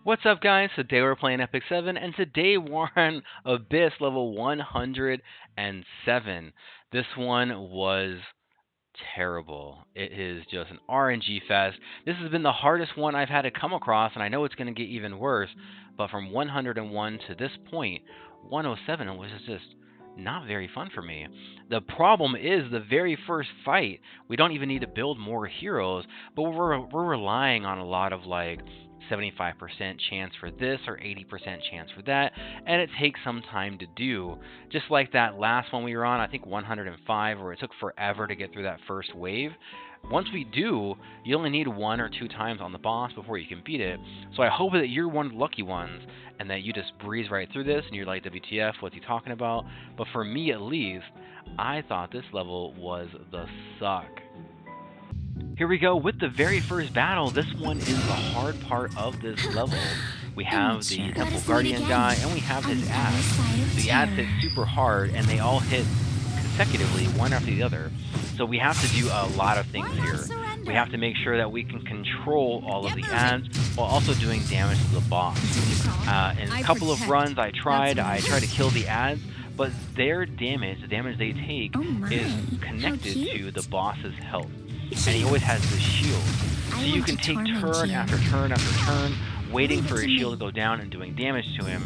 What's up, guys? Today we're playing Epic 7, and today we're on Abyss level 107. This one was terrible. It is just an RNG fest. This has been the hardest one I've had to come across, and I know it's going to get even worse, but from 101 to this point, 107 was just not very fun for me. The problem is the very first fight, we don't even need to build more heroes, but we're relying on a lot of like 75% chance for this or 80% chance for that, and it takes some time to do. Just like that last one we were on, I think 105, where it took forever to get through that first wave. Once we do, you only need 1 or 2 times on the boss before you can beat it. So I hope that you're one of the lucky ones and that you just breeze right through this and you're like, WTF, what's he talking about? But for me at least, I thought this level was the suck. Here we go with the very first battle. This one is the hard part of this level. We have the Temple Guardian guy and we have his ads. The ads hit super hard and they all hit consecutively, one after the other. So we have to do a lot of things here. We have to make sure that we can control all of the ads while also doing damage to the boss. In a couple of runs I tried to kill the ads, but their damage, the damage they take, is connected to the boss's health. And he always has this shield. So you can take turn after turn after turn, waiting for his shield to go down and doing damage to him,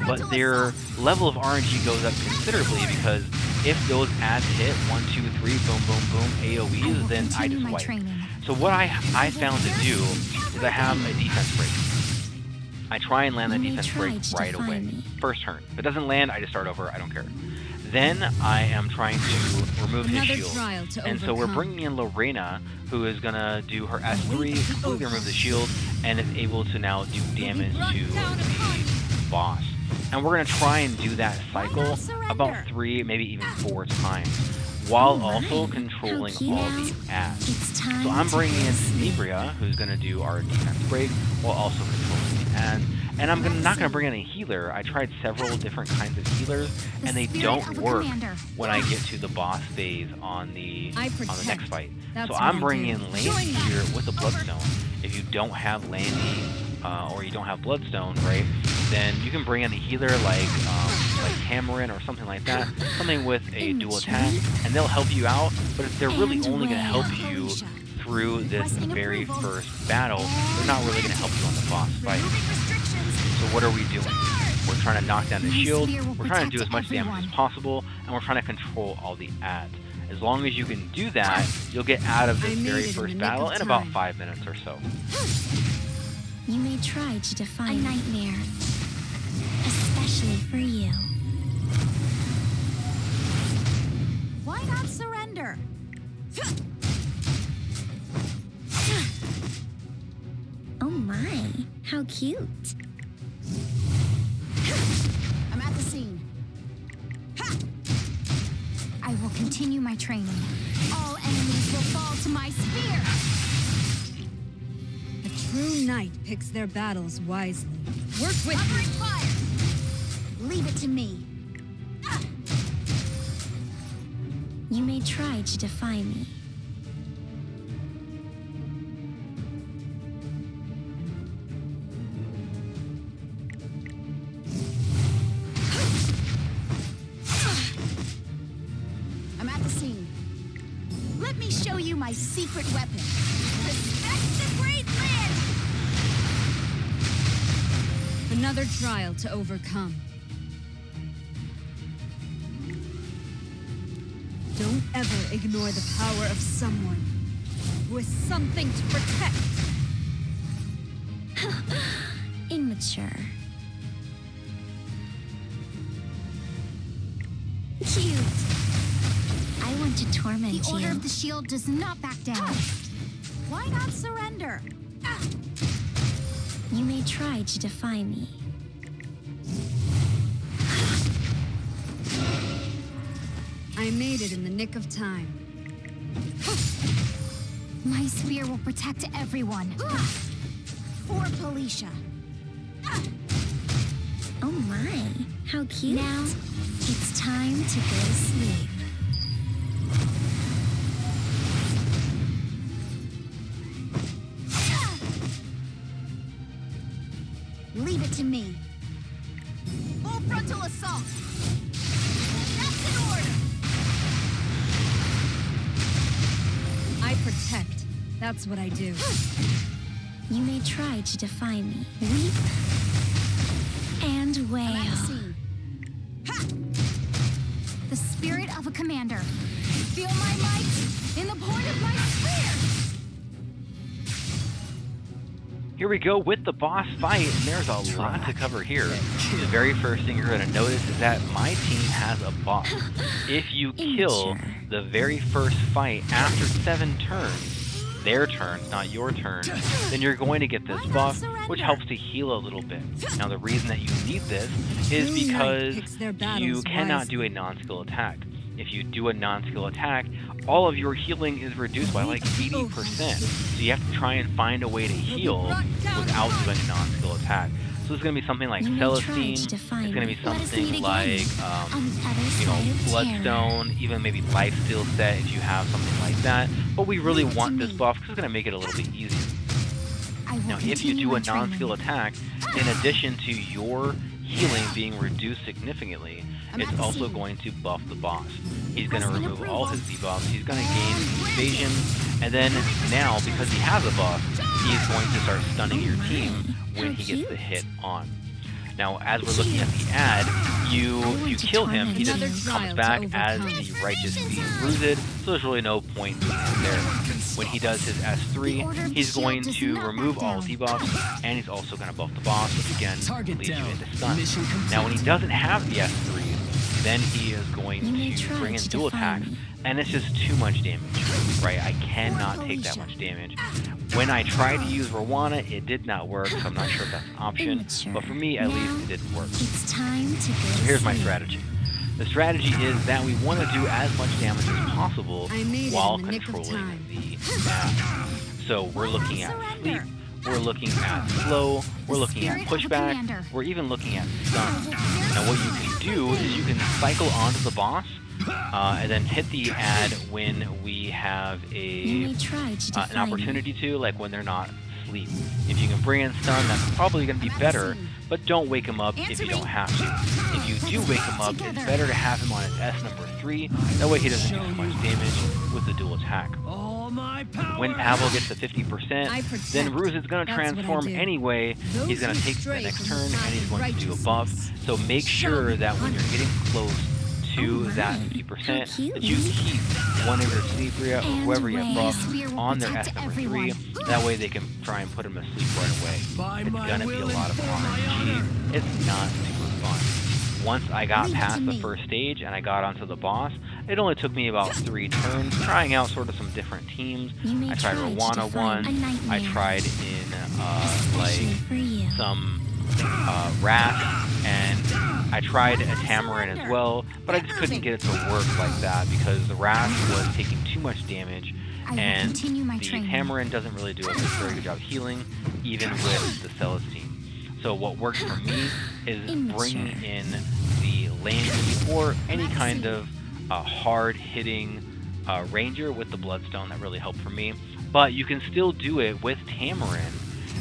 but their level of RNG goes up considerably because if those ads hit 1, 2, 3, boom, boom, boom, AoEs, then I just wipe. So what I found to do is I have a defense break. I try and land that defense break right away. First turn. If it doesn't land, I just start over, I don't care. Then I am trying to remove his shield. And so we're bringing in Lorena, who is going to do her S3, completely remove the shield, and is able to now do damage to the boss. And we're going to try and do that cycle about 3, maybe even 4 times, while also controlling all the ads. So I'm bringing in Nibria, who's going to do our defense break, while also controlling the ads. And I'm not going to bring in a healer. I tried several different kinds of healers, and they don't work when I get to the boss phase on the next fight. So I'm bringing in Landy here with the Bloodstone. If you don't have Landy, or you don't have Bloodstone, right, then you can bring in a healer like Tamarin or something like that, something with a dual attack, and they'll help you out, but they're really only going to help you through this very first battle. They're not really going to help you on the boss fight. So what are we doing? We're trying to knock down the shield, we're trying to do as much damage as possible, and we're trying to control all the ads. As long as you can do that, you'll get out of this very first battle in about 5 minutes or so. You may try to defy a nightmare, especially for you. Why not surrender? Oh my, how cute. I'm at the scene. I will continue my training. All enemies will fall to my spear. A true knight picks their battles wisely. Work with me. Fire. Leave it to me. You may try to defy me. I'm at the scene. Let me show you my secret weapon. Respect the great land! Another trial to overcome. Don't ever ignore the power of someone who has something to protect. Immature. Cute. I want to torment you. The Order of the Shield does not back down. Why not surrender? You may try to defy me. I made it in the nick of time. My spear will protect everyone. For Felicia. Oh my, how cute. Now, it's time to go to sleep. frontal assault. That's an order. I protect. That's what I do. You may try to defy me. Weep and I'm at the wail. scene. Ha! The spirit of a commander. Feel my might in the point of my spear. Here we go with the boss fight, and there's a lot to cover here. The very first thing you're going to notice is that my team has a boss. If you kill Immature. the very first fight after 7 turns, their turn, not your turn, then you're going to get this Why not buff, surrender? which helps to heal a little bit. Now the reason that you need this is Blue Knight because picks their you battles cannot do wisely. a non-skill attack. If you do a non-skill attack, all of your healing is reduced by like 80%. So you have to try and find a way to heal without doing a non-skill attack. So it's going to be something like You may try Celestine, to defy it's going to me. be Let us something meet again. like, On the other you know, side of terror. Bloodstone, even maybe Lifesteal set if you have something like that. But we really Leave it to want this me. buff because it's going to make it a little bit easier. I will Now, if you continue do my a non-skill training. attack, in addition to your healing being reduced significantly, I'm at it's the also scene. going to buff the boss. He's going to Requesting remove all his approval. debuffs, he's going to gain And evasion, and then now, because he has a buff, he's going to start stunning your team when he gets the hit on. Now, as we're looking at the ad, if you kill him, he just Another comes trial back to as overcome. the Righteous Being Bruised, so there's really no point being there. When he does his S3, he's going to remove all debuffs, and he's also going to buff the boss, which again leads you into stun. Now, when he doesn't have the S3, then he is going You may to try bring in to dual defy attacks, me. and it's just too much damage, right? I cannot take that much damage. When I tried to use Rowana, it did not work, so I'm not sure if that's an option, Immature. but for me, at Now, least, it didn't work. It's time to go. So to here's my sleep. strategy. The strategy is that we want to do as much damage as possible I made it while in the nick of controlling time. the map. So we're looking at sleep, we're looking at slow, we're looking at pushback, we're even looking at stun. Now what you can do is you can cycle onto the boss and then hit the ad when we have You may a try to defy an opportunity to, like when they're not asleep. If you can bring in stun, that's probably going to be better, but don't wake him up if you don't have to. If you do wake him up, it's better to have him on his S number 3, that way he doesn't do so much damage with the dual attack. When Pavel gets to 50%, I protect. then Ruse is going to That's what I transform do. anyway. Those He's going who to take the stray next from turn the and path he's of going to do a buff. righteousness So make shall sure be that when you're punished. getting close to Oh that my, 50%, how cute. that you keep one of your Celebria or And whoever you have wail. buffed Spear will on their protect S number everyone. 3. That way they can try and put him asleep right away. It's going to be a lot of RNG. It's not super fun. Once I got Leave it to past the me. first stage and I got onto the boss, it only took me about 3 turns, trying out sort of some different teams. You may I tried try to Rowana defy once, a nightmare. I tried in Especially like for you. some Wrath, and I tried a Tamarin as well, but I just couldn't get it to work like that because the Wrath was taking too much damage, I will and continue my the training. Tamarin doesn't really do a very good job healing, even with the Celestine. So what works for me is bringing Immature. in the Lane or any kind of hard-hitting Ranger with the Bloodstone. That really helped for me. But you can still do it with Tamarin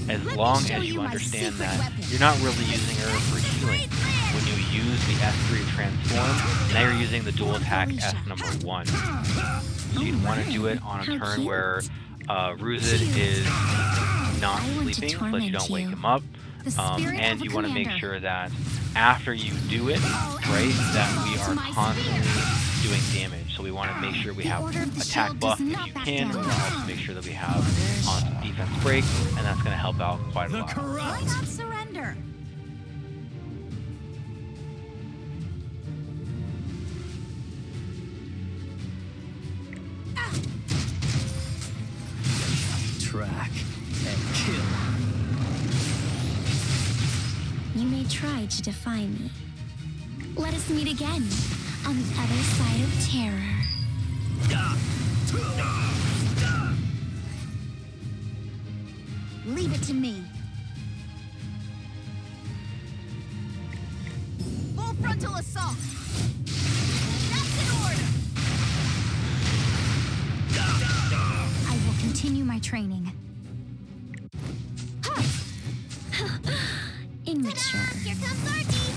as Let me long show as you you my understand secret that weapon. you're not really using her for healing. When you use the S3 transform, now you're using the dual attack S number 1. So you'd want to do it on a How turn cute. where Ruzid is not I want to sleeping, so that you torment don't wake you. him up. The spirit And of a you want to make commander. sure that after you do it, right, that we are constantly doing damage. So we want to make sure we The have Order of the attack Shield buff does if not you back can. We down. want to also make sure that we have on defense break, and that's going to help out quite a lot. Why not surrender? Track and kill. You may try to defy me. Let us meet again on the other side of terror. Leave it to me. Full frontal assault. That's an order. I will continue my training. Immature. Here comes Archie.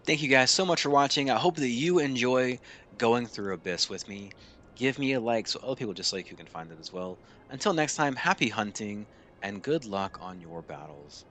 Thank you guys so much for watching. I hope that you enjoy going through Abyss with me. Give me a like so other people just like you can find it as well. Until next time, happy hunting and good luck on your battles.